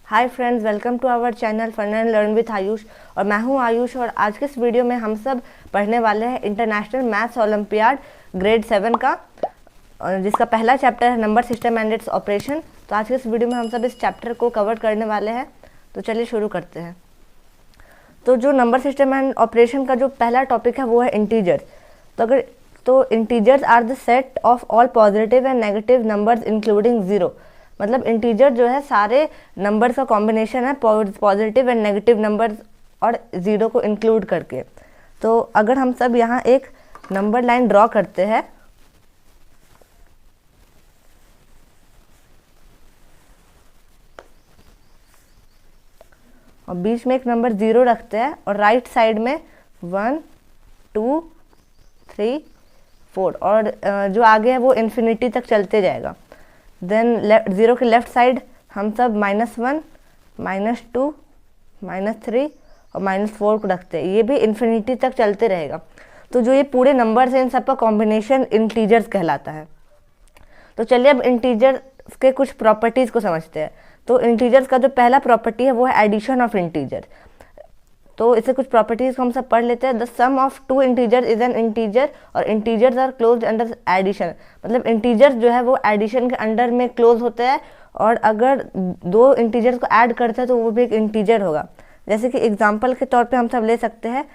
Hi friends, welcome to our channel fun and learn with Ayush. और मैं हूं आयुष और आज के इस वीडियो में हम सब पढ़ने वाले हैं इंटरनेशनल मैथ्स ओलंपियाड ग्रेड 7 का, जिसका पहला चैप्टर है number system and its operation. तो आज के इस वीडियो में हम सब इस चैप्टर को कवर करने वाले हैं। तो चलिए शुरू करते हैं। तो जो नंबर सिस्टम एंड ऑपरेशन का जो पहला टॉपिक है वो है इंटीजर्स। तो integers are the set of all positive and negative numbers including zero. मतलब इंटीजर जो है सारे नंबर्स का कॉम्बिनेशन है, पॉजिटिव एंड नेगेटिव नंबर्स और ज़ीरो को इंक्लूड करके। तो अगर हम सब यहाँ एक नंबर लाइन ड्रॉ करते हैं और बीच में एक नंबर ज़ीरो रखते हैं और राइट साइड में 1 2 3 4 और जो आगे है वो इन्फिनिटी तक चलते जाएगा। देन ज़ीरो के लेफ्ट साइड हम सब -1 -2 -3 और -4 को रखते हैं। ये भी इन्फिनिटी तक चलते रहेगा। तो जो ये पूरे नंबर्स हैं इन सब का कॉम्बिनेशन इंटीजर्स कहलाता है। तो चलिए अब इंटीजर्स के कुछ प्रॉपर्टीज़ को समझते हैं। तो इंटीजर्स का जो पहला प्रॉपर्टी है वो है एडिशन ऑफ इंटीजर। तो इससे कुछ प्रॉपर्टीज को हम सब पढ़ लेते हैं। The sum of two integer is an integer और integers are closed under addition. मतलब इंटीजर्स जो है वो एडिशन के अंडर में क्लोज होते हैं और अगर दो इंटीजर्स को ऐड करते हैं तो वो भी एक इंटीजर होगा। जैसे कि एग्जांपल के तौर पे हम सब ले सकते हैं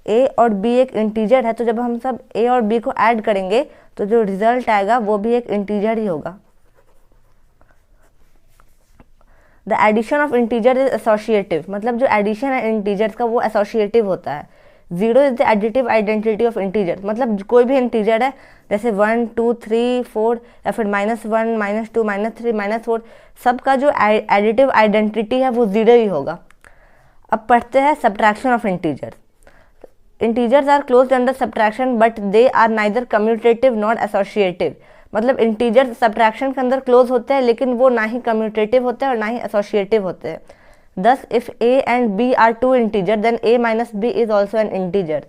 ए और बी एक इंटीजर है, तो जब हम सब ए और बी को ऐड करेंगे तो जो रिजल्ट आएगा वो भी एक इंटीजर ही होगा। The addition of integer is associative. मतलब जो एडिशन है इंटीजर्स का वो एसोसिएटिव होता है। Zero is the additive identity of integer. मतलब कोई भी इंटीजर है जैसे 1 2 3 4 या फिर -1 -2 -3 -4, सबका जो एडिटिव आइडेंटिटी है वो जीरो ही होगा। अब पढ़ते हैं subtraction of integer. Integers are closed under subtraction but they are neither commutative not associative. मतलब इंटीजर सब्ट्रैक्शन के अंदर क्लोज होते हैं लेकिन वो ना ही कम्यूटेटिव होते हैं और ना ही एसोसिएटिव होते हैं। Thus if a and b are two integer then a minus b is also an integer.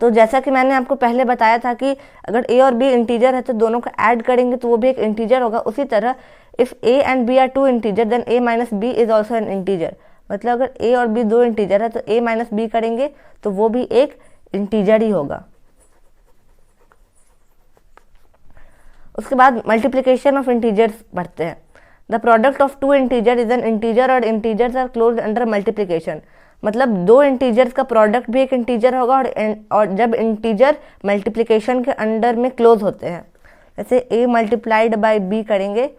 तो जैसा कि मैंने आपको पहले बताया था कि अगर a और b इंटीजर है तो दोनों को ऐड करेंगे तो वो भी एक इंटीजर होगा। उसी तरह if a and b are two integer then a minus b is also an integer. मतलब अगर a और b दो इंटीजर है तो a माइनस बी करेंगे तो वो भी एक इंटीजर ही होगा। उसके बाद मल्टीप्लिकेशन ऑफ इंटीजर्स पढ़ते हैं। The product of two integer is an integer और integers are closed under multiplication. मतलब दो इंटीजर्स का प्रोडक्ट भी एक इंटीजर होगा और जब इंटीजर मल्टीप्लिकेशन के अंडर में क्लोज होते हैं, जैसे a मल्टीप्लाइड बाई b करेंगे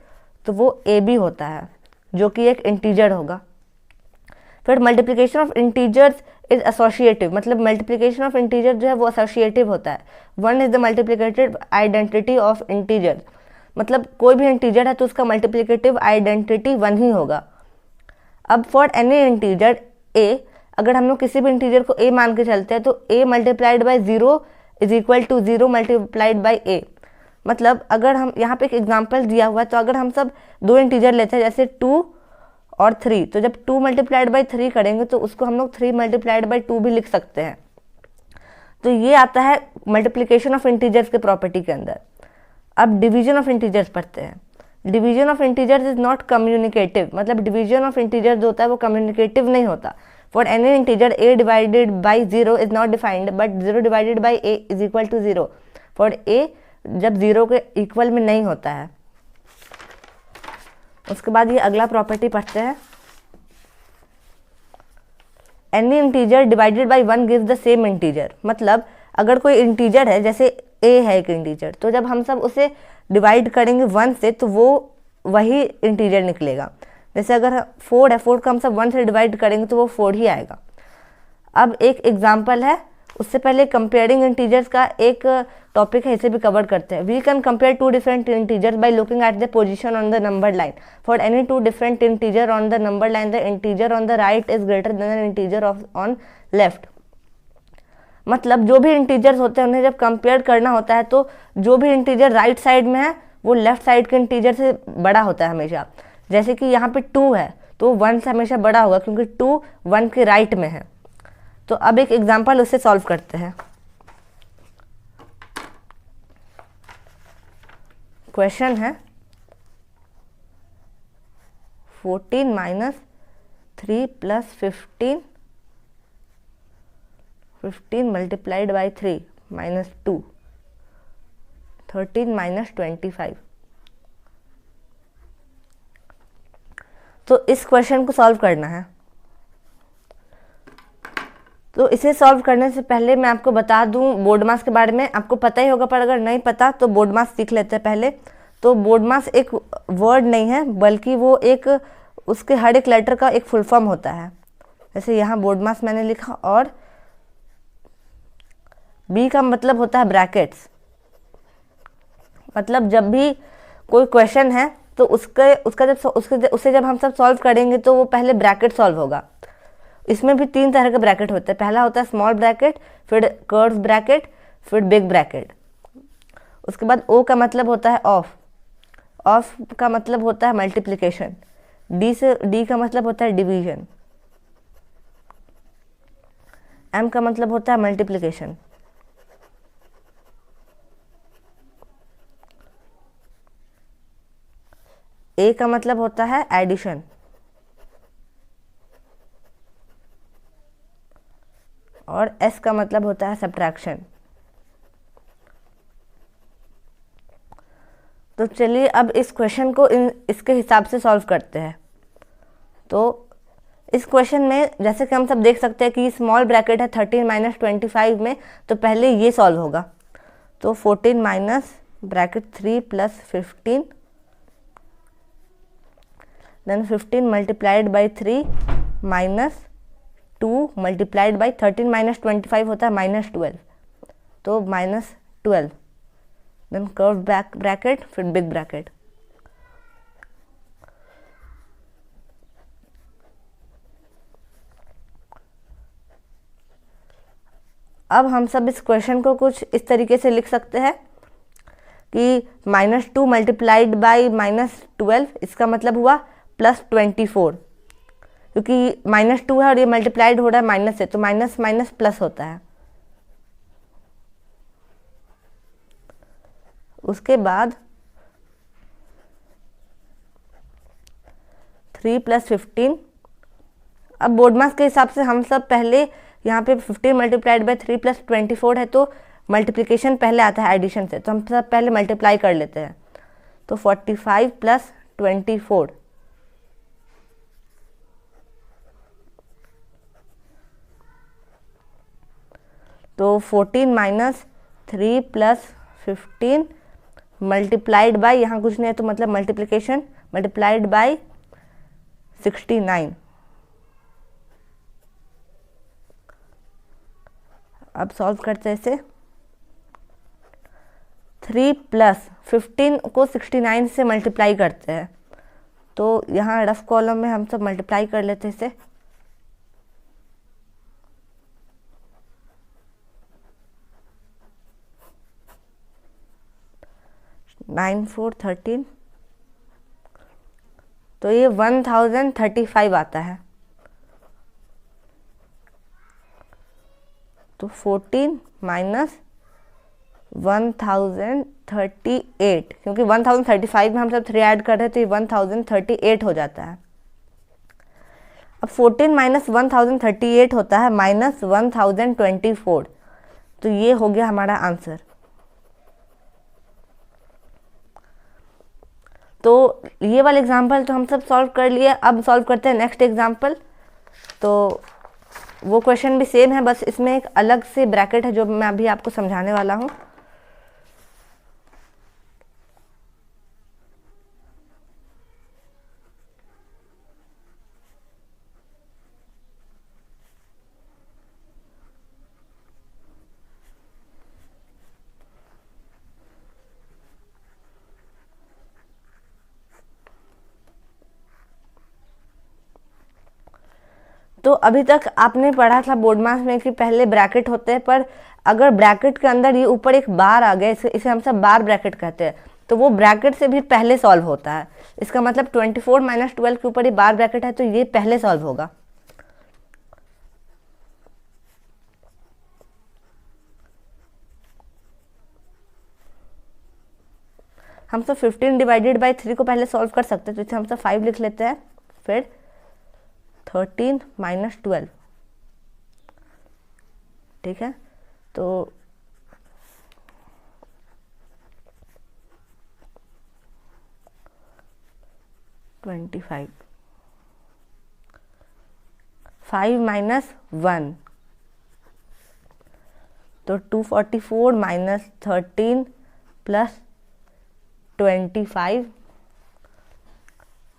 तो वो a b होता है जो कि एक इंटीजर होगा। फिर multiplication of integers is associative. मतलब मल्टीप्लिकेशन ऑफ इंटीजर जो है वो एसोसिएटिव होता है। 1 is the multiplicative identity of integer. मतलब कोई भी इंटीजर है तो उसका मल्टीप्लिकेटिव आइडेंटिटी 1 ही होगा। अब फॉर एनी इंटीजर a, अगर हम लोग किसी भी इंटीजर को a मान के चलते हैं तो a multiplied by 0 is equal to 0 multiplied by a। मतलब अगर हम यहाँ पे एक एग्जाम्पल दिया हुआ है तो अगर हम सब दो इंटीजर लेते हैं जैसे 2 और 3, तो जब 2 मल्टीप्लाइड बाई 3 करेंगे तो उसको हम लोग 3 मल्टीप्लाइड बाई 2 भी लिख सकते हैं। तो ये आता है मल्टीप्लिकेशन ऑफ इंटीजर्स के प्रॉपर्टी के अंदर। अब डिवीजन ऑफ इंटीजर्स पढ़ते हैं। Division of integers is not communicative. मतलब डिवीजन ऑफ इंटीजर जो होता है वो कम्युनिकेटिव नहीं होता। For any integer a divided by 0 is not defined but 0 divided by a is equal to 0 for a जब 0 के इक्वल में नहीं होता है। उसके बाद ये अगला प्रॉपर्टी पढ़ते हैं। Any integer divided by 1 gives the same integer. मतलब अगर कोई इंटीजर है जैसे a है एक इंटीजर, तो जब हम सब उसे डिवाइड करेंगे 1 से तो वो वही इंटीजर निकलेगा। जैसे अगर 4 है, 4 को हम सब 1 से डिवाइड करेंगे तो वो 4 ही आएगा। अब एक एग्जाम्पल है, उससे पहले कंपेयरिंग इंटीजर्स का एक टॉपिक है, इसे भी कवर करते हैं। We can compare two different integers by looking at the position on the number line. For any two different integer on the number line the integer on the right is greater than the integer on left. मतलब जो भी integers होते हैं उन्हें जब compare करना होता है तो जो भी इंटीजर राइट साइड में है वो लेफ्ट साइड के इंटीजर से बड़ा होता है हमेशा। जैसे कि यहाँ पे 2 है तो 1 से हमेशा बड़ा होगा क्योंकि 2 1 के राइट में है। तो अब एक एग्जाम्पल उससे सॉल्व करते हैं। क्वेश्चन है 14 minus 3 plus 15 multiplied by 3 minus 2, 13 minus 25। तो इस क्वेश्चन को सॉल्व करना है। तो इसे सॉल्व करने से पहले मैं आपको बता दूं बोर्ड मास के बारे में। आपको पता ही होगा, पर अगर नहीं पता तो बोर्ड मास सीख लेते हैं पहले। तो बोर्ड मास एक वर्ड नहीं है, बल्कि वो एक उसके हर एक लेटर का एक फुल फॉर्म होता है। जैसे यहाँ बोर्ड मास मैंने लिखा, और बी का मतलब होता है ब्रैकेट्स। मतलब जब भी कोई क्वेश्चन है तो उसे जब हम सब सॉल्व करेंगे तो वो पहले ब्रैकेट सॉल्व होगा। इसमें भी 3 तरह के ब्रैकेट होते हैं। पहला होता है स्मॉल ब्रैकेट, फिर कर्व ब्रैकेट, फिर बिग ब्रैकेट। उसके बाद ओ का मतलब होता है ऑफ का मतलब होता है मल्टीप्लिकेशन। डी का मतलब होता है डिवीजन। एम का मतलब होता है मल्टीप्लिकेशन। ए का मतलब होता है एडिशन। और एस का मतलब होता है सब्ट्रैक्शन। तो चलिए अब इस क्वेश्चन को इसके हिसाब से सॉल्व करते हैं। तो इस क्वेश्चन में जैसे कि हम सब देख सकते हैं कि स्मॉल ब्रैकेट है 13 माइनस 25 में, तो पहले ये सॉल्व होगा। तो 14 minus bracket 3 plus 15, then 15 multiplied by 3 minus 2 multiplied by 13 minus 25 होता है माइनस 12, तो माइनस 12, देन कर्व ब्रैकेट, फिर बिग ब्रैकेट। अब हम सब इस क्वेश्चन को कुछ इस तरीके से लिख सकते हैं कि -2 मल्टीप्लाइड बाई -12, इसका मतलब हुआ +24, क्योंकि -2 है और ये मल्टीप्लाइड हो रहा है माइनस से, तो माइनस माइनस प्लस होता है। उसके बाद 3 प्लस 15। अब बोर्ड मास के हिसाब से हम सब पहले यहाँ पे 15 मल्टीप्लाइड बाई 3 प्लस 24 है, तो मल्टीप्लिकेशन पहले आता है एडिशन से, तो हम सब पहले मल्टीप्लाई कर लेते हैं। तो 45 प्लस 24, तो 14 माइनस 3 प्लस 15 मल्टीप्लाइड बाई, यहाँ कुछ नहीं है तो मतलब मल्टीप्लिकेशन, मल्टीप्लाइड बाई 69। अब सॉल्व करते हैं इसे। 3 प्लस 15 को 69 से मल्टीप्लाई करते हैं, तो यहाँ रफ कॉलम में हम सब मल्टीप्लाई कर लेते हैं इसे। 9 4 13, तो ये 1035 आता है। तो 14 माइनस 1038, क्योंकि 1035 में हम सब 3 ऐड कर रहे हैं तो ये 1038 हो जाता है। अब 14 माइनस 1038 होता है माइनस 1024, तो ये हो गया हमारा आंसर। तो ये वाला एग्जाम्पल तो हम सब सॉल्व कर लिए। अब सॉल्व करते हैं नेक्स्ट एग्जाम्पल। तो वो क्वेश्चन भी सेम है, बस इसमें एक अलग से ब्रैकेट है जो मैं अभी आपको समझाने वाला हूँ। तो अभी तक आपने पढ़ा था बोर्ड मास में कि पहले ब्रैकेट होते हैं, पर अगर ब्रैकेट के अंदर ये ऊपर एक बार आ गया, इसे हम सब बार ब्रैकेट कहते हैं, तो वो ब्रैकेट से भी पहले सॉल्व होता है। इसका मतलब 24 माइनस 12 के ऊपर ये बार ब्रैकेट है, तो ये पहले सॉल्व होगा। हम सब 15 डिवाइडेड बाई 3 को पहले सॉल्व कर सकते हैं, तो इसे हम सब 5 लिख लेते हैं। फिर 13 माइनस 12, ठीक है। तो 25, 5 माइनस 1, तो 244 माइनस 13 प्लस 25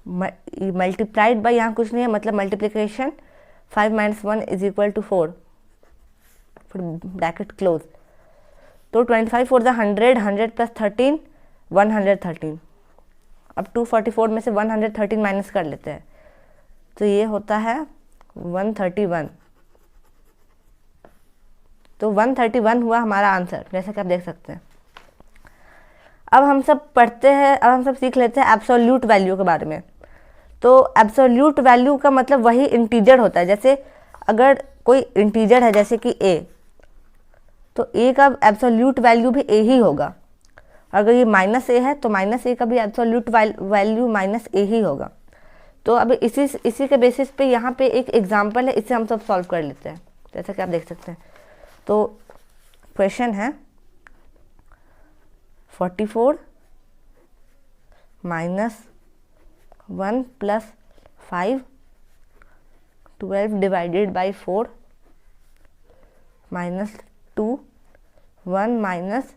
मल्टीप्लाइड बाई, यहाँ कुछ नहीं है मतलब multiplication 5 minus 1 is equal to 4, फिर ब्रैकेट क्लोज। तो 25 फोर द 100, 100 प्लस 13 113। अब 244 में से 113 माइनस कर लेते हैं, तो ये होता है 131। तो 131 हुआ हमारा आंसर, जैसा कि आप देख सकते हैं। अब हम सब पढ़ते हैं, अब हम सब सीख लेते हैं एब्सोल्यूट वैल्यू के बारे में। तो एब्सोल्यूट वैल्यू का मतलब वही इंटीजर होता है। जैसे अगर कोई इंटीजर है जैसे कि a, तो a का एब्सोल्यूट वैल्यू भी a ही होगा। अगर ये माइनस a है तो माइनस a का भी एब्सोल्यूट वैल्यू माइनस a ही होगा। तो अब इसी के बेसिस पे यहाँ पे एक एग्जांपल है, इसे हम सब सॉल्व कर लेते हैं, जैसा कि आप देख सकते हैं। तो क्वेश्चन है 44 minus 1 plus 5, 12 divided by 4 minus 2, 1 minus,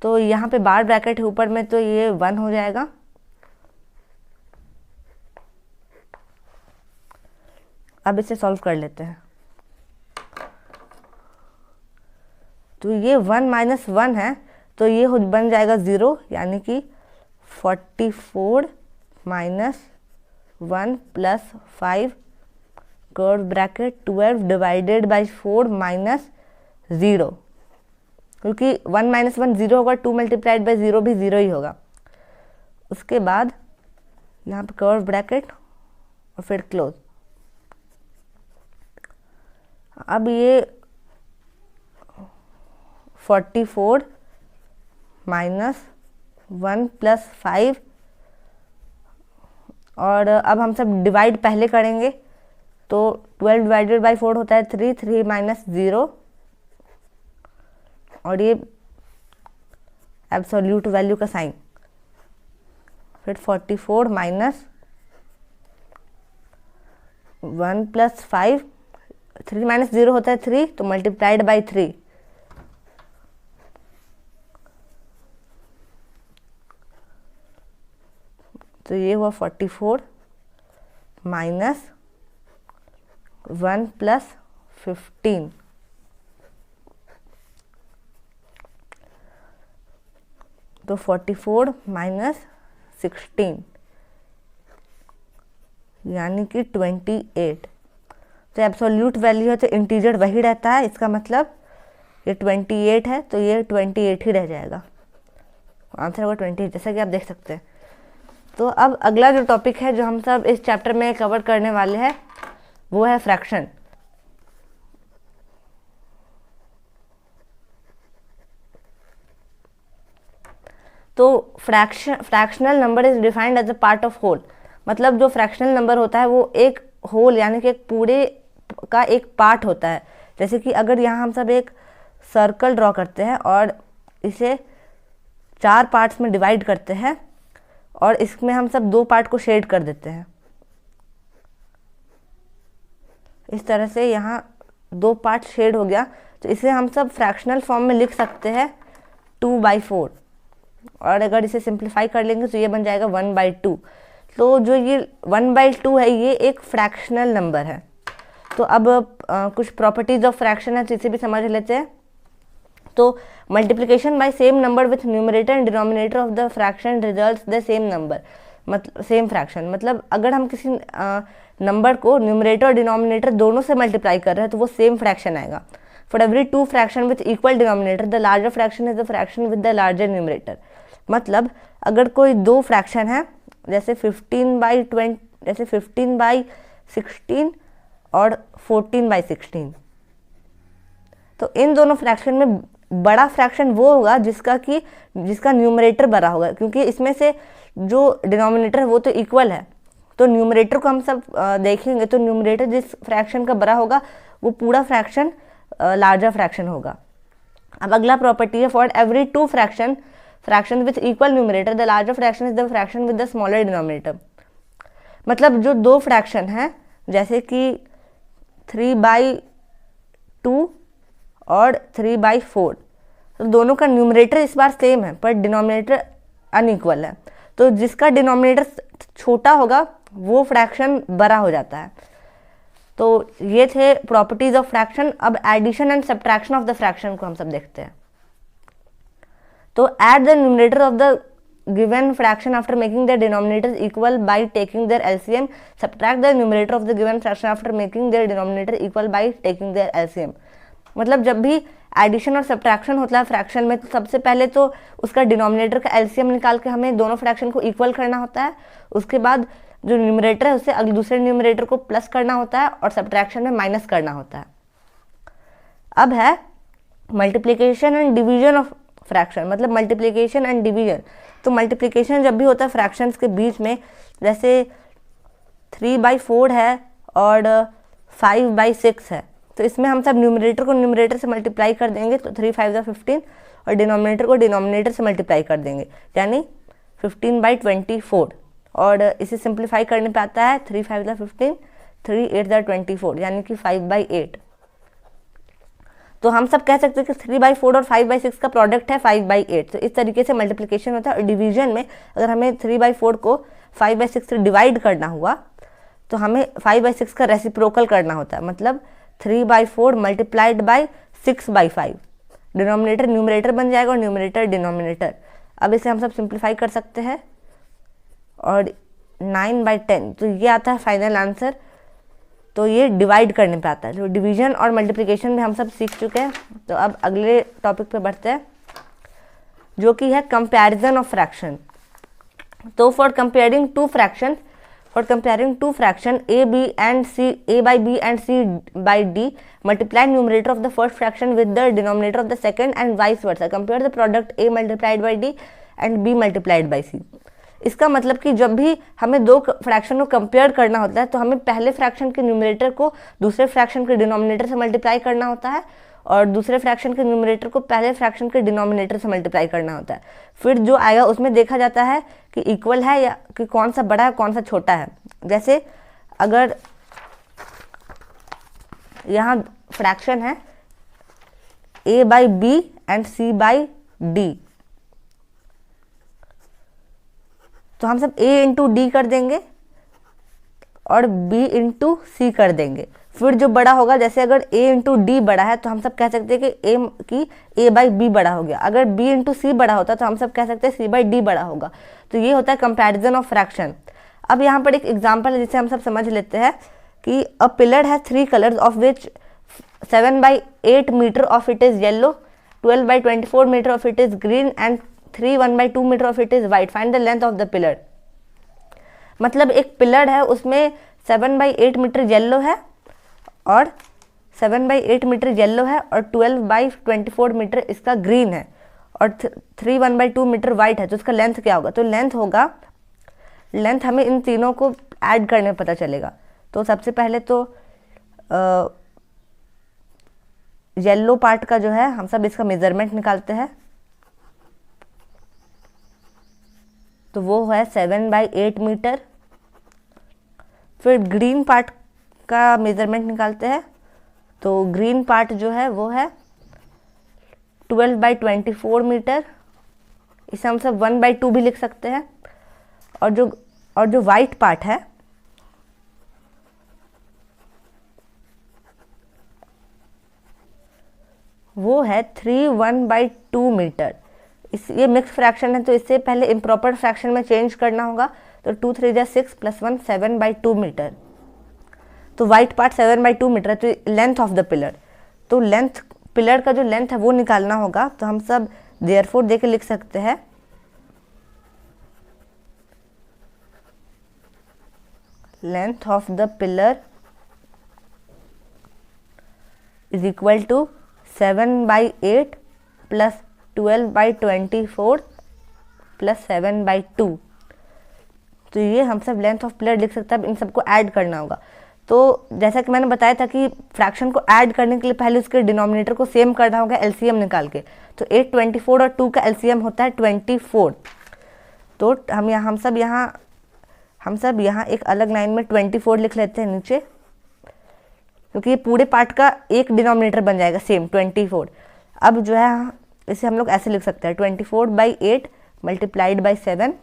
तो यहाँ पे बार ब्रैकेट है ऊपर में, तो ये 1 हो जाएगा। अब इसे सॉल्व कर लेते हैं। तो ये 1 माइनस 1 है, तो ये बन जाएगा 0, यानी कि 44 minus 1 plus 5 curve bracket 12 divided by 4 minus 0, क्योंकि 1 माइनस 1 0 होगा, 2 मल्टीप्लाइड बाई 0 भी 0 ही होगा। उसके बाद यहाँ पे कर्व ब्रैकेट और फिर क्लोज। अब ये 44 माइनस 1 प्लस 5, और अब हम सब डिवाइड पहले करेंगे, तो 12 डिवाइडेड बाई 4 होता है 3, 3 माइनस 0, और ये एब्सोल्यूट वैल्यू का साइन, फिर 44 माइनस 1 प्लस 5, 3 माइनस 0 होता है 3, तो मल्टीप्लाइड बाई 3, तो ये हुआ 44 माइनस 1 प्लस 15, तो 44 माइनस 16, यानी कि 28। तो एब्सोल्यूट वैल्यू है तो इंटीजर वही रहता है, इसका मतलब ये 28 है, तो ये 28 ही रह जाएगा, आंसर होगा 28, जैसा कि आप देख सकते हैं। तो अब अगला जो टॉपिक है जो हम सब इस चैप्टर में कवर करने वाले हैं वो है फ्रैक्शन। तो fractional number is defined as a part of whole, मतलब जो फ्रैक्शनल नंबर होता है वो एक होल यानी कि एक पूरे का एक पार्ट होता है। जैसे कि अगर यहाँ हम सब एक सर्कल ड्रॉ करते हैं और इसे 4 पार्ट्स में डिवाइड करते हैं और इसमें हम सब 2 पार्ट को शेड कर देते हैं, इस तरह से यहाँ 2 पार्ट शेड हो गया, तो इसे हम सब फ्रैक्शनल फॉर्म में लिख सकते हैं 2/4, और अगर इसे सिंप्लीफाई कर लेंगे तो ये बन जाएगा 1/2। तो जो ये 1/2 है ये एक फ्रैक्शनल नंबर है। तो अब कुछ प्रॉपर्टीज ऑफ फ्रैक्शन है तो इसे भी समझ लेते हैं। तो multiplication bye same number with numerator and denominator of the fraction results the same number, मतलब सेम फ्रैक्शन, मतलब अगर हम किसी नंबर को न्यूमरेटर और डिनोमिनेटर दोनों से मल्टीप्लाई कर रहे हैं तो वो सेम फ्रैक्शन आएगा। For every 2 fraction with equal denominator the larger fraction is the fraction with the larger numerator. मतलब अगर कोई 2 फ्रैक्शन है जैसे 15/16 और 14/16, तो इन दोनों फ्रैक्शन में बड़ा फ्रैक्शन वो होगा जिसका न्यूमरेटर बड़ा होगा, क्योंकि इसमें से जो डिनोमिनेटर है वो तो इक्वल है, तो न्यूमरेटर को हम सब देखेंगे तो न्यूमरेटर जिस फ्रैक्शन का बड़ा होगा वो पूरा फ्रैक्शन लार्जर फ्रैक्शन होगा। अब अगला प्रॉपर्टी है for every two fraction with equal numerator the larger fraction is the fraction with the smaller denominator. मतलब जो दो फ्रैक्शन हैं जैसे कि 3/2 और 3/4, तो दोनों का न्यूमरेटर इस बार सेम है पर डिनोमिनेटर अनइक्वल है, तो जिसका डिनोमिनेटर छोटा होगा वो फ्रैक्शन बड़ा हो जाता है। तो ये थे प्रॉपर्टीज ऑफ फ्रैक्शन। अब addition and subtraction of the fraction को हम सब देखते हैं। तो add the numerator of the given fraction after making their denominators equal by taking their LCM. Subtract the numerator of the given fraction after making their denominator equal by taking their LCM. मतलब जब भी addition और subtraction होता है fraction में तो सबसे पहले तो उसका डिनोमिनेटर का एलसीएम निकाल के हमें दोनों फ्रैक्शन को इक्वल करना होता है। उसके बाद जो न्यूमरेटर है उससे अगले दूसरे न्यूमरेटर को प्लस करना होता है और सब्ट्रैक्शन में माइनस करना होता है। अब है multiplication and division of fraction, मतलब मल्टीप्लिकेशन एंड डिवीजन। तो मल्टीप्लिकेशन जब भी होता है फ्रैक्शंस के बीच में, जैसे 3/4 है और 5/6 है, तो इसमें हम सब न्यूमरेटर को न्यूमरेटर से मल्टीप्लाई कर देंगे तो 3 5 15 और डिनोमिनेटर को डिनोमिनेटर से मल्टीप्लाई कर देंगे यानी 15/24 और इसे सिंप्लीफाई करने पे आता है 3 5 15 3 8 24 यानी कि 5/8। तो हम सब कह सकते हैं कि 3/4 और 5/6 का प्रोडक्ट है 5/8। तो इस तरीके से मल्टीप्लिकेशन होता है। और डिवीजन में अगर हमें 3/4 को 5/6 से डिवाइड करना हुआ तो हमें 5/6 का रेसिप्रोकल करना होता है, मतलब 3/4 मल्टीप्लाइड बाई 6/5। डिनोमिनेटर न्यूमरेटर बन जाएगा और न्यूमरेटर डिनोमिनेटर। अब इसे हम सब सिंप्लीफाई कर सकते हैं और 9/10, तो ये आता है फाइनल आंसर। तो ये डिवाइड करने पे आता है। तो डिवीजन और मल्टीप्लिकेशन में हम सब सीख चुके हैं। तो अब अगले टॉपिक पे बढ़ते हैं जो कि है कंपैरिजन ऑफ फ्रैक्शन। तो for comparing two fraction a b and c, a by b and c by d, multiply numerator of the first fraction with the denominator of the second and vice versa. Compare the product a multiplied by d and b multiplied by c. इसका मतलब कि जब भी हमें दो fraction को compare करना होता है तो हमें पहले फ्रैक्शन के न्यूमरेटर को दूसरे फ्रैक्शन के डिनोमिनेटर से मल्टीप्लाई करना होता है और दूसरे फ्रैक्शन के न्यूमरेटर को पहले फ्रैक्शन के डिनोमिनेटर से मल्टीप्लाई करना होता है। फिर जो आएगा उसमें देखा जाता है कि इक्वल है या कि कौन सा बड़ा है कौन सा छोटा है। जैसे अगर यहाँ फ्रैक्शन है a/b एंड c/d, तो हम सब a इंटू डी कर देंगे और b इंटू सी कर देंगे। फिर जो बड़ा होगा, जैसे अगर a इंटू डी बड़ा है तो हम सब कह सकते हैं कि a/b बड़ा हो गया। अगर b इंटू सी बड़ा होता तो हम सब कह सकते हैं c/d बड़ा होगा। तो ये होता है कंपैरिजन ऑफ फ्रैक्शन। अब यहाँ पर एक एग्जांपल है जिसे हम सब समझ लेते हैं कि a pillar has 3 colours of which 7/8 metre of it is yellow, 12/24 metre of it is green and 1/2 metre of it is white. Find the length of the pillar. मतलब एक पिलर है उसमें 7/8 मीटर येलो है और 7/8 metre yellow है और 12/24 metre इसका green है और 1/2 मीटर वाइट है। तो इसका लेंथ क्या होगा? तो लेंथ हमें इन तीनों को ऐड करने में पता चलेगा। तो सबसे पहले तो येलो पार्ट का जो है हम सब इसका मेजरमेंट निकालते हैं। तो वो है 7/8 मीटर। फिर ग्रीन पार्ट का मेजरमेंट निकालते हैं। तो ग्रीन पार्ट जो है वो है 12/24 मीटर। इसे हम सब 1/2 भी लिख सकते हैं। और जो वाइट पार्ट है वो है 1/2 मीटर। ये मिक्स फ्रैक्शन है तो इससे पहले इम्प्रॉपर फ्रैक्शन में चेंज करना होगा। तो 2 3 जा 6 + 1 7/2 मीटर। तो वाइट पार्ट 7/2 मीटर है। तो लेंथ ऑफ द पिलर, तो लेंथ पिलर का जो लेंथ है वो निकालना होगा। तो हम सब देयरफॉर देके लिख सकते हैं length of the pillar is equal to 7/8 + 12/24 + 7/2। तो ये हम सब लेंथ ऑफ पिलर लिख सकते हैं। अब इन सबको ऐड करना होगा। तो जैसा कि मैंने बताया था कि फ्रैक्शन को ऐड करने के लिए पहले उसके डिनोमिनेटर को सेम करना होगा एलसीएम निकाल के। तो 8 24 और 2 का एलसीएम होता है 24। तो हम सब यहाँ एक अलग लाइन में 24 लिख लेते हैं नीचे, क्योंकि ये पूरे पार्ट का एक डिनोमिनेटर बन जाएगा सेम 24। अब जो है इसे हम लोग ऐसे लिख सकते हैं 24/8 multiplied by 7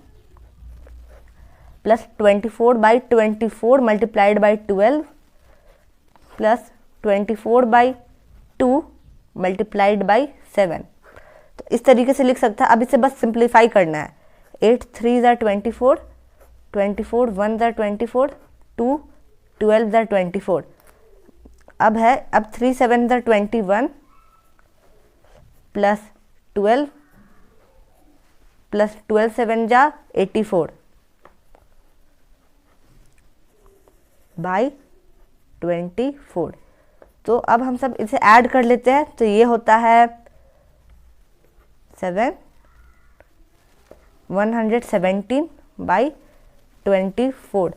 plus 24/24 multiplied by 12 plus 24/2 multiplied by 7। तो इस तरीके से लिख सकता है। अब इसे बस सिंप्लीफाई करना है। 8 3 ज़ा 24, 24 1 ज़ा 24, 2 12 ज़ा 24। अब 3 7 ज़ा 21 प्लस 12 प्लस 12 7 ज़ा 84 बाई 24। तो अब हम सब इसे ऐड कर लेते हैं। तो ये होता है 117/24।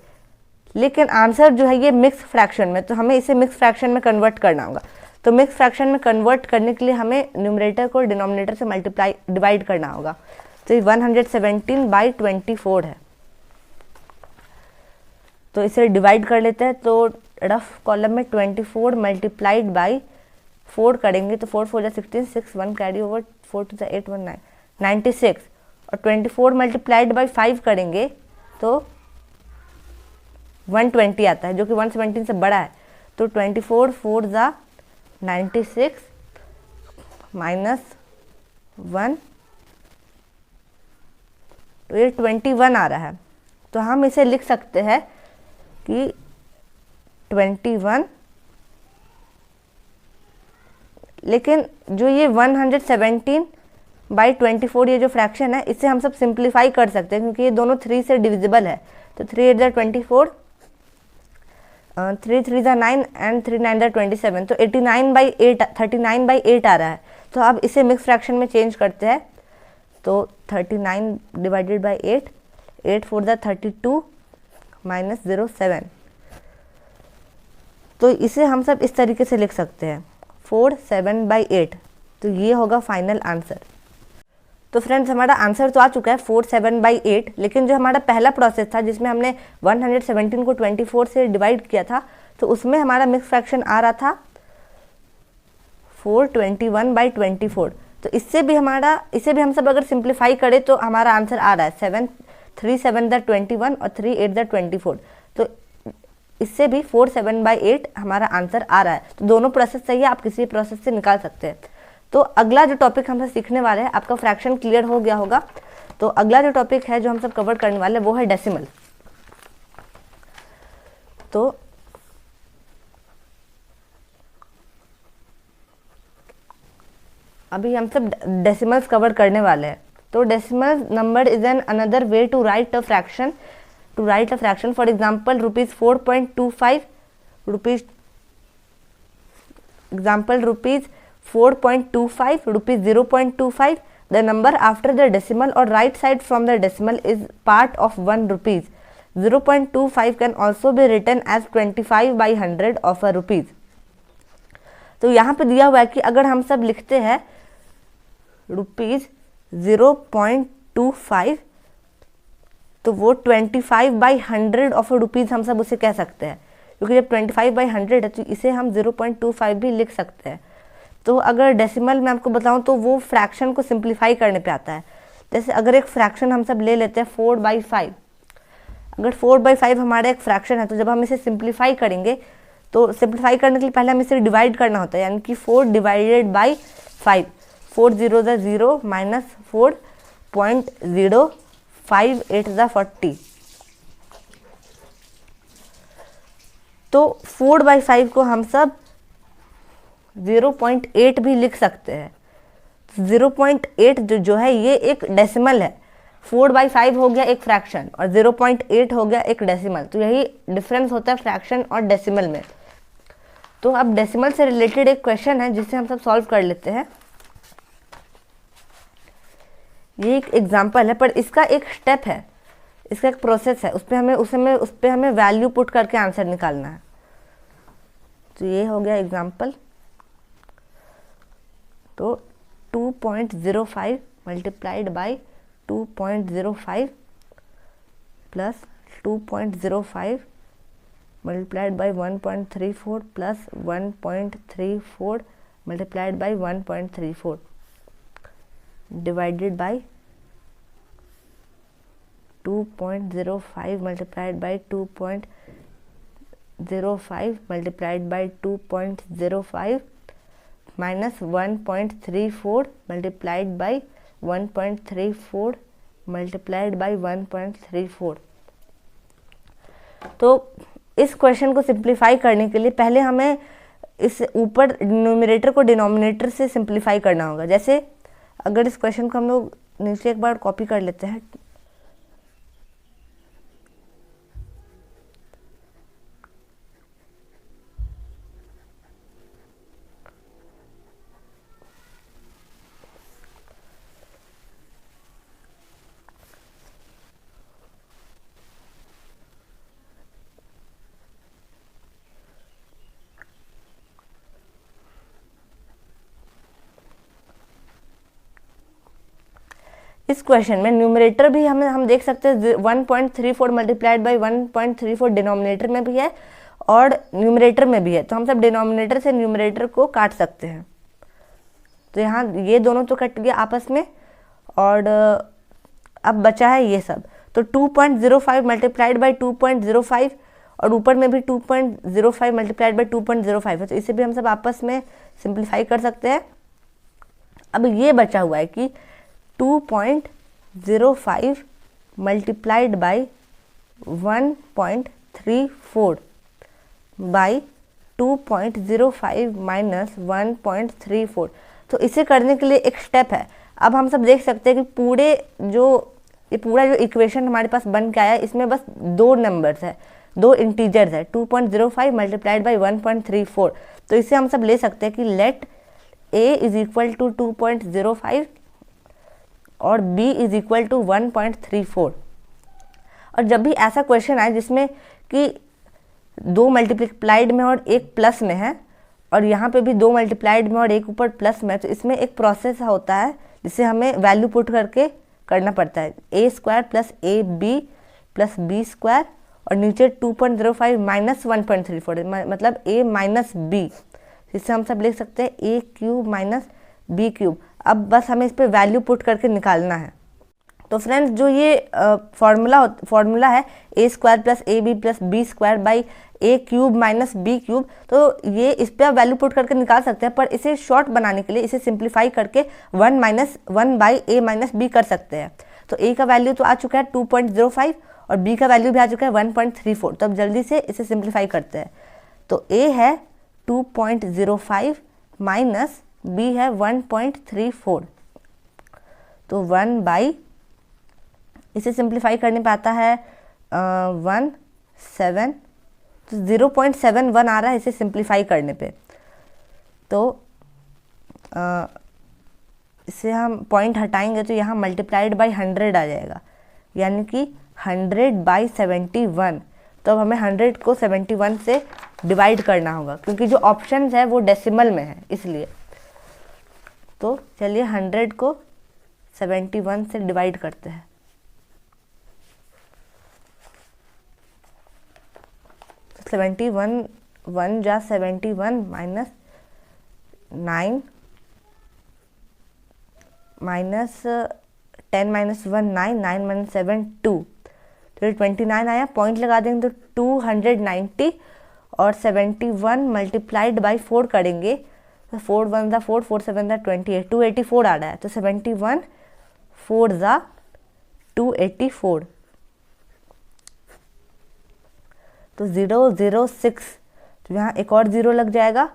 लेकिन आंसर जो है ये मिक्स फ्रैक्शन में, तो हमें इसे मिक्स फ्रैक्शन में कन्वर्ट करना होगा। तो मिक्स फ्रैक्शन में कन्वर्ट करने के लिए हमें न्यूमरेटर को डिनोमिनेटर से डिवाइड करना होगा। तो ये 117/24 है। तो इसे डिवाइड कर लेते हैं। तो रफ कॉलम में 24 मल्टीप्लाइड बाई 4 करेंगे तो 4 4 जा 16, 6 1 कैरी ओवर, 4 2 जा 8 1 9 96। और 24 मल्टीप्लाइड बाई 5 करेंगे तो 120 आता है, जो कि 117 से बड़ा है। तो 24 4 जा 96 माइनस 1, तो ये 21 आ रहा है। तो हम इसे लिख सकते हैं कि 21, लेकिन जो ये 117/24 ये जो फ्रैक्शन है इसे हम सब सिंप्लीफाई कर सकते हैं, क्योंकि ये दोनों 3 से डिविजिबल है। तो 3 8 ज़ा 24, 3 3 ज़ा 9 एंड 3 9 ज़ा 27। तो 39/8 आ रहा है। तो अब इसे मिक्स फ्रैक्शन में चेंज करते हैं। तो 39 डिवाइडेड बाई 8, 8 4 ज़ा 32 माइनस 07। तो इसे हम सब इस तरीके से लिख सकते हैं 4/7/8। तो ये होगा फाइनल आंसर। तो फ्रेंड्स हमारा आंसर तो आ चुका है 4/7/8, लेकिन जो हमारा पहला प्रोसेस था जिसमें हमने 117 को 24 से डिवाइड किया था, तो उसमें हमारा मिक्स फ्रैक्शन आ रहा था 421/24। तो इसे भी हम सब अगर सिंप्लीफाई करें तो हमारा आंसर आ रहा है 3 7 ज़ा 21 और 3 8 ज़ा 24। तो इससे भी 4/7/8 हमारा आंसर आ रहा है। तो दोनों प्रोसेस सही है, आप किसी प्रोसेस से निकाल सकते हैं। तो अगला जो टॉपिक हम सब सीखने वाले हैं, आपका फ्रैक्शन क्लियर हो गया होगा। तो अगला जो टॉपिक है जो हम सब कवर करने वाले हैं वो है डेसिमल। तो अभी हम सब डेसिमल्स कवर करने वाले हैं। तो decimal number is an another way to write a fraction. For example rupees 4.25, rupees 0.25, the number after the decimal or right side from the decimal is part of 1 rupees. 0.25 can also be written as 25/100 of a rupees. तो यहाँ पे दिया हुआ है कि अगर हम सब लिखते हैं रुपीज 0.25, तो वो 25/100 ऑफ अ रुपीज हम सब उसे कह सकते हैं, क्योंकि जब 25/100 है तो इसे हम 0.25 भी लिख सकते हैं। तो अगर डेसिमल में आपको बताऊं तो वो फ्रैक्शन को सिंप्लीफाई करने पे आता है। जैसे अगर एक फ्रैक्शन हम सब ले लेते हैं 4/5। अगर 4/5 हमारा एक फ्रैक्शन है, तो जब हम इसे सिंप्लीफाई करेंगे तो सिंप्लीफाई करने के लिए पहले हमें इसे डिवाइड करना होता है, यानी कि 4 डिवाइडेड बाई 5। 4 0 ज़ा 0 माइनस 4.0, 5 8 ज़ा 40। तो 4/5 को हम सब 0.8 भी लिख सकते हैं। 0.8 जो है ये एक डेसिमल है। 4/5 हो गया एक फ्रैक्शन और 0.8 हो गया एक डेसिमल। तो यही डिफरेंस होता है फ्रैक्शन और डेसिमल में। तो अब डेसिमल से रिलेटेड एक क्वेश्चन है जिसे हम सब सॉल्व कर लेते हैं। ये एक एग्जाम्पल है, पर इसका एक स्टेप है। इसका एक प्रोसेस है, उस पर हमें वैल्यू पुट करके आंसर निकालना है। तो ये हो गया एग्जाम्पल। तो 2.05 multiplied by 2.05 plus 2.05 multiplied by 1.34 plus 1.34 multiplied by 1.34 divided by 2.05 multiplied by 2.05 multiplied by 2.05 minus 1.34 multiplied by 1.34 multiplied by 1.34। तो इस क्वेश्चन को सिंप्लीफाई करने के लिए पहले हमें इस ऊपर न्यूमरेटर को डिनोमिनेटर से सिंप्लीफाई करना होगा। जैसे अगर इस क्वेश्चन को हम लोग नीचे एक बार कॉपी कर लेते हैं। इस क्वेश्चन में न्यूमरेटर भी हम देख सकते हैं 1.34 मल्टीप्लाइड बाई 1.34 डिनोमिनेटर में भी है और न्यूमरेटर में भी है। तो हम सब डिनोमिनेटर से न्यूमरेटर को काट सकते हैं। तो यहाँ ये दोनों तो कट गया आपस में और अब बचा है ये सब। तो 2.05 मल्टीप्लाइड बाई 2.05 और ऊपर में भी 2.05 मल्टीप्लाइड बाई 2.05 है। तो इसे भी हम सब आपस में सिंप्लीफाई कर सकते हैं। अब ये बचा हुआ है कि 2.05 मल्टीप्लाइड बाई 1.34 बाई 2.05 माइनस 1.34। तो इसे करने के लिए एक स्टेप है। अब हम सब देख सकते हैं कि ये पूरा जो इक्वेशन हमारे पास बन के आया, इसमें बस दो नंबर्स है, दो इंटीजर्स है, 2.05 मल्टीप्लाइड बाई 1.34। तो इसे हम सब ले सकते हैं कि let a is equal to 2.05 और b इज इक्वल टू 1.34। और जब भी ऐसा क्वेश्चन आए जिसमें कि दो मल्टीप्लाइड में और एक प्लस में है और यहाँ पे भी दो मल्टीप्लाइड में और एक ऊपर प्लस में, तो इसमें एक प्रोसेस होता है जिसे हमें वैल्यू पुट करके करना पड़ता है। a square plus a b plus b square और नीचे 2.05 माइनस 1.34 मतलब a माइनस बी। इससे हम सब लिख सकते हैं a cube minus b cube. अब बस हमें इस पर वैल्यू पुट करके निकालना है। तो फ्रेंड्स जो ये फॉर्मूला है a square plus a b plus b square by a cube minus b cube, तो ये इस पर आप वैल्यू पुट करके निकाल सकते हैं। पर इसे शॉर्ट बनाने के लिए इसे सिंप्लीफाई करके 1 minus 1 by a minus b कर सकते हैं। तो a का वैल्यू तो आ चुका है 2.05 और b का वैल्यू भी आ चुका है 1.34। तो अब जल्दी से इसे सिंप्लीफाई करते हैं। तो a है 2.05 माइनस b है 1.34। तो 1 बाई, इसे सिंप्लीफाई करने पे आता है 7, तो 0.71 आ रहा है इसे सिंप्लीफाई करने पे। तो इसे हम पॉइंट हटाएंगे तो यहाँ मल्टीप्लाइड बाई 100 आ जाएगा, यानी कि 100 बाई 71। तो अब हमें 100 को 71 से डिवाइड करना होगा क्योंकि जो ऑप्शन है वो डेसिमल में है इसलिए। तो चलिए 100 को 71 से डिवाइड करते हैं। तो 71 1 जा 71 माइनस 9 माइनस 10 माइनस 1 9 9 माइनस 7 2। तो 29 आया, पॉइंट लगा देंगे तो 290 और 71 मल्टीप्लाइड बाई 4 करेंगे तो 4 1 ज़ा 4 4 7 ज़ा 28 284 आ रहा है। तो 71 4 ज़ा 284। तो 006, तो यहाँ एक और 0 लग जाएगा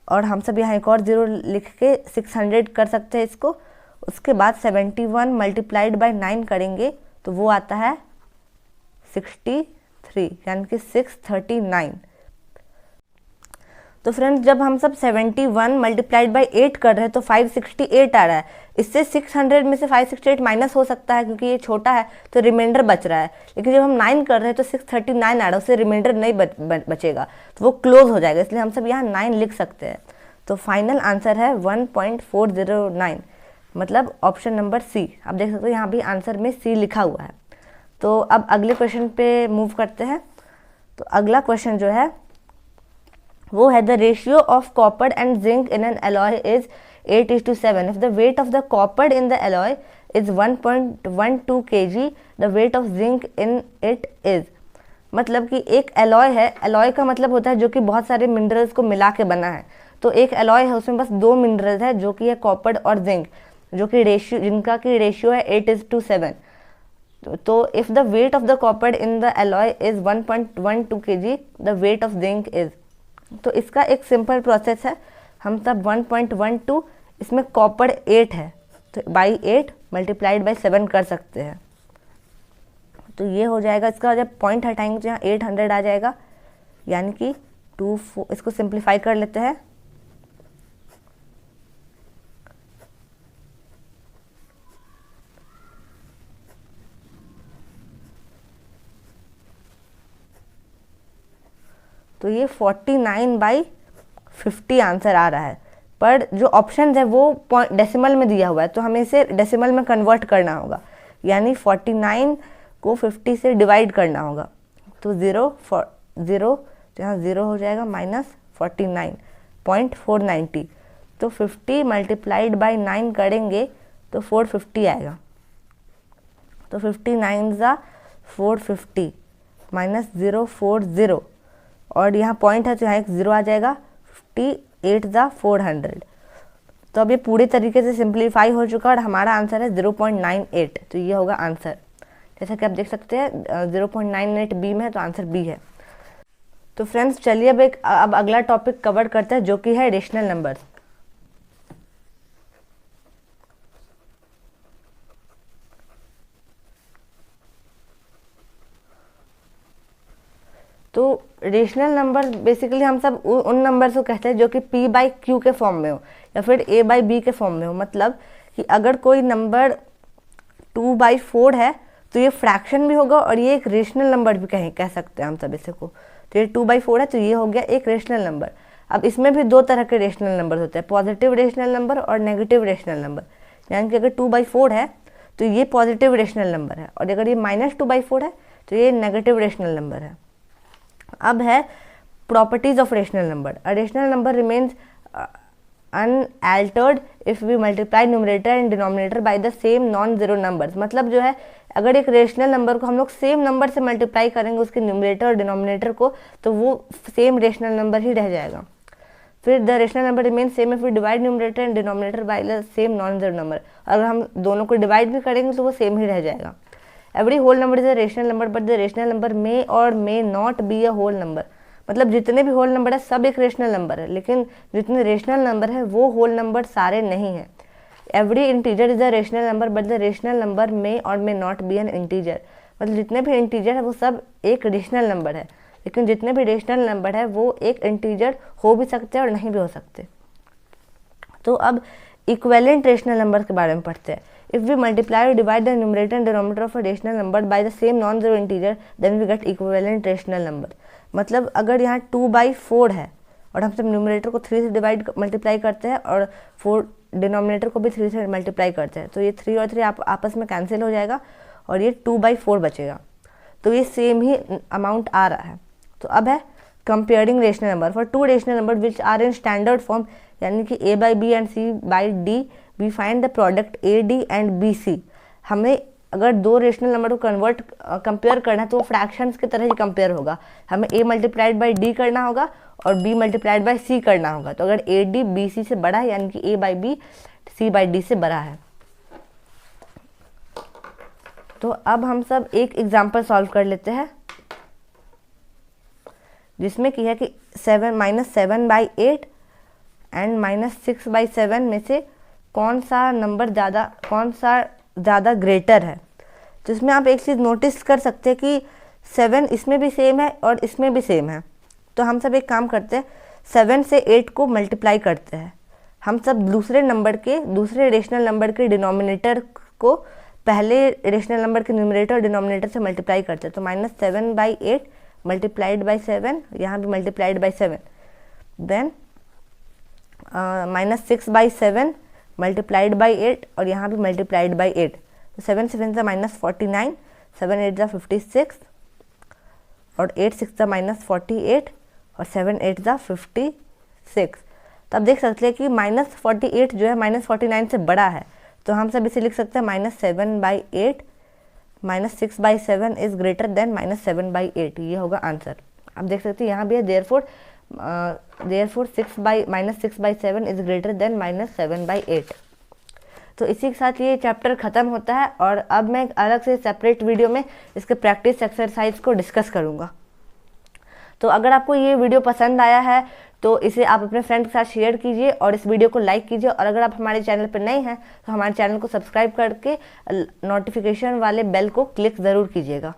और हम सब यहाँ एक और 0 लिख के 600 कर सकते हैं इसको। उसके बाद 71 मल्टीप्लाइड बाई 9 करेंगे तो वो आता है 63, यानी कि 639। तो फ्रेंड्स जब हम सब 71 मल्टीप्लाइड बाई 8 कर रहे हैं तो 568 आ रहा है। इससे 600 में से 568 माइनस हो सकता है क्योंकि ये छोटा है तो रिमाइंडर बच रहा है, लेकिन जब हम 9 कर रहे हैं तो 639 आ रहा है, उससे रिमाइंडर नहीं बचेगा, तो वो क्लोज हो जाएगा, इसलिए हम सब यहाँ 9 लिख सकते हैं। तो फाइनल आंसर है 1.409, मतलब ऑप्शन नंबर सी। आप देख सकते हो यहाँ भी आंसर में सी लिखा हुआ है। तो अब अगले क्वेश्चन पे मूव करते हैं। तो अगला क्वेश्चन जो है वो है the ratio of copper and zinc in an alloy is 8:7। If the weight of the copper in the alloy is 1.12 kg, the weight of zinc in it is. मतलब कि एक एलॉय है, एलॉय का मतलब होता है जो कि बहुत सारे मिनरल्स को मिला के बना है। तो एक एलॉय है, उसमें बस 2 मिनरल्स है जो कि है कॉपर और जिंक, जो कि रेशियो, जिनका की रेशियो है 8:7। तो if the weight of the copper in the alloy is 1.12 kg, the weight of zinc is. तो इसका एक सिंपल प्रोसेस है, हम तब 1.12, इसमें कॉपर 8 है तो बाई 8 मल्टीप्लाइड बाई 7 कर सकते हैं। तो ये हो जाएगा, इसका जब पॉइंट हटाएंगे तो यहाँ 800 आ जाएगा, यानी कि 24। इसको सिंप्लीफाई कर लेते हैं। तो ये 49/50 आंसर आ रहा है, पर जो ऑप्शन है वो डेसिमल में दिया हुआ है, तो हमें इसे डेसिमल में कन्वर्ट करना होगा, यानी 49 को 50 से डिवाइड करना होगा। तो 0 तो यहाँ 0 हो जाएगा माइनस 49.490। तो 50 मल्टीप्लाइड बाई 9 करेंगे तो 450 आएगा। तो 59 ज़ा 450 माइनस 040, और यहाँ पॉइंट है तो यहाँ एक 0 आ जाएगा। 58 ज़ा 400। तो अब ये पूरी तरीके से सिंप्लीफाई हो चुका और हमारा आंसर है 0.98। तो ये होगा आंसर, जैसा कि आप देख सकते हैं 0.98 बी में है, तो आंसर बी है। तो फ्रेंड्स चलिए अब अगला टॉपिक कवर करते हैं, जो कि है रेशनल नंबर्स। तो रेशनल नंबर बेसिकली हम सब उन नंबर्स को कहते हैं जो कि p/q के फॉर्म में हो या फिर a/b के फॉर्म में हो। मतलब कि अगर कोई नंबर 2/4 है तो ये फ्रैक्शन भी होगा और ये एक रेशनल नंबर भी कह सकते हैं हम सब इसे को। तो ये 2/4 है तो ये हो गया एक रेशनल नंबर। अब इसमें भी 2 तरह के रेशनल नंबर होते हैं, पॉजिटिव रेशनल नंबर और नेगेटिव रेशनल नंबर। यानी कि अगर 2/4 है तो ये पॉजिटिव रेशनल नंबर है, और अगर ये -2/4 है तो ये नेगेटिव रेशनल नंबर है। अब है properties of rational number. A rational number remains unaltered if we multiply numerator and denominator by the same non zero numbers. मतलब जो है अगर एक रेशनल नंबर को हम लोग सेम नंबर से मल्टीप्लाई करेंगे उसके न्यूमरेटर और डिनोमिनेटर को, तो वो सेम रेशनल नंबर ही रह जाएगा। फिर the rational number remains same if we divide numerator and denominator by the same non zero number. अगर हम दोनों को डिवाइड भी करेंगे तो वो सेम ही रह जाएगा। Every whole number is a rational number but the rational number may or may not be a whole number. मतलब जितने भी होल नंबर है सब एक रेशनल नंबर है, लेकिन जितने रेशनल नंबर है वो होल नंबर सारे नहीं हैं। Every integer is a rational number but the rational number may or may not be an integer. मतलब जितने भी इंटीजर है वो सब एक रेशनल नंबर है, लेकिन जितने भी रेशनल नंबर है वो एक इंटीजर हो भी सकते हैं और नहीं भी हो सकते। तो अब इक्विवेलेंट रेशनल नंबर के बारे में पढ़ते हैं। If we multiply or divide the numerator and denominator of a rational number by the same non-zero integer, then we get equivalent rational number. मतलब अगर यहाँ 2/4 है और हम सब न्यूमरेटर को 3 से डिवाइड मल्टीप्लाई करते हैं और 4 डिनोमिनेटर को भी 3 से मल्टीप्लाई करते हैं, तो ये 3 और 3 आपस में कैंसिल हो जाएगा और ये 2/4 बचेगा। तो ये सेम ही अमाउंट आ रहा है। तो अब है comparing rational number for 2 rational number which are in standard form, यानी कि a/b and c/d we find the product AD and BC। हमें अगर 2 रेशनल नंबर को कंपेयर करना है तो वो फ्रैक्शंस की तरह ही कंपेयर होगा। हमें a मल्टीप्लाइड बाई d करना होगा और b मल्टीप्लाइड बाई c करना होगा। तो अगर AD BC से बड़ा है यानी कि a/b c/d से बड़ा है। तो अब हम सब एक एग्जाम्पल सॉल्व कर लेते हैं, जिसमें कि है कि -7/8 एंड -6/7 में से कौन सा ज़्यादा ग्रेटर है। तो इसमें आप एक चीज़ नोटिस कर सकते हैं कि 7 इसमें भी सेम है और इसमें भी सेम है। तो हम सब एक काम करते हैं, 7 से 8 को मल्टीप्लाई करते हैं, हम सब दूसरे रेशनल नंबर के डिनोमिनेटर को पहले रेशनल नंबर के न्यूमरेटर और डिनोमिनेटर से मल्टीप्लाई करते हैं। तो -7/8 मल्टीप्लाइड बाई 7, यहाँ भी multiplied by 7, then -6/7 multiplied by 8 और यहाँ भी मल्टीप्लाइड बाई 8। तो 7 7 -49, 7 8 56 और 8 6 -48 और 7 8 56। तो आप देख सकते हैं कि -48 जो है -49 से बड़ा है, तो हम सब इसे लिख सकते हैं -7/8 -6/7 इज ग्रेटर देन -7/8। ये होगा आंसर। आप देख सकते हैं यहाँ भी है देयरफॉर -6/7 इज ग्रेटर देन -7/8। तो इसी के साथ ये चैप्टर ख़त्म होता है और अब मैं एक अलग से सेपरेट वीडियो में इसके प्रैक्टिस एक्सरसाइज को डिस्कस करूँगा। तो अगर आपको ये वीडियो पसंद आया है तो इसे आप अपने फ्रेंड के साथ शेयर कीजिए और इस वीडियो को लाइक कीजिए, और अगर आप हमारे चैनल पर नए हैं तो हमारे चैनल को सब्सक्राइब करके नोटिफिकेशन वाले बेल को क्लिक ज़रूर कीजिएगा।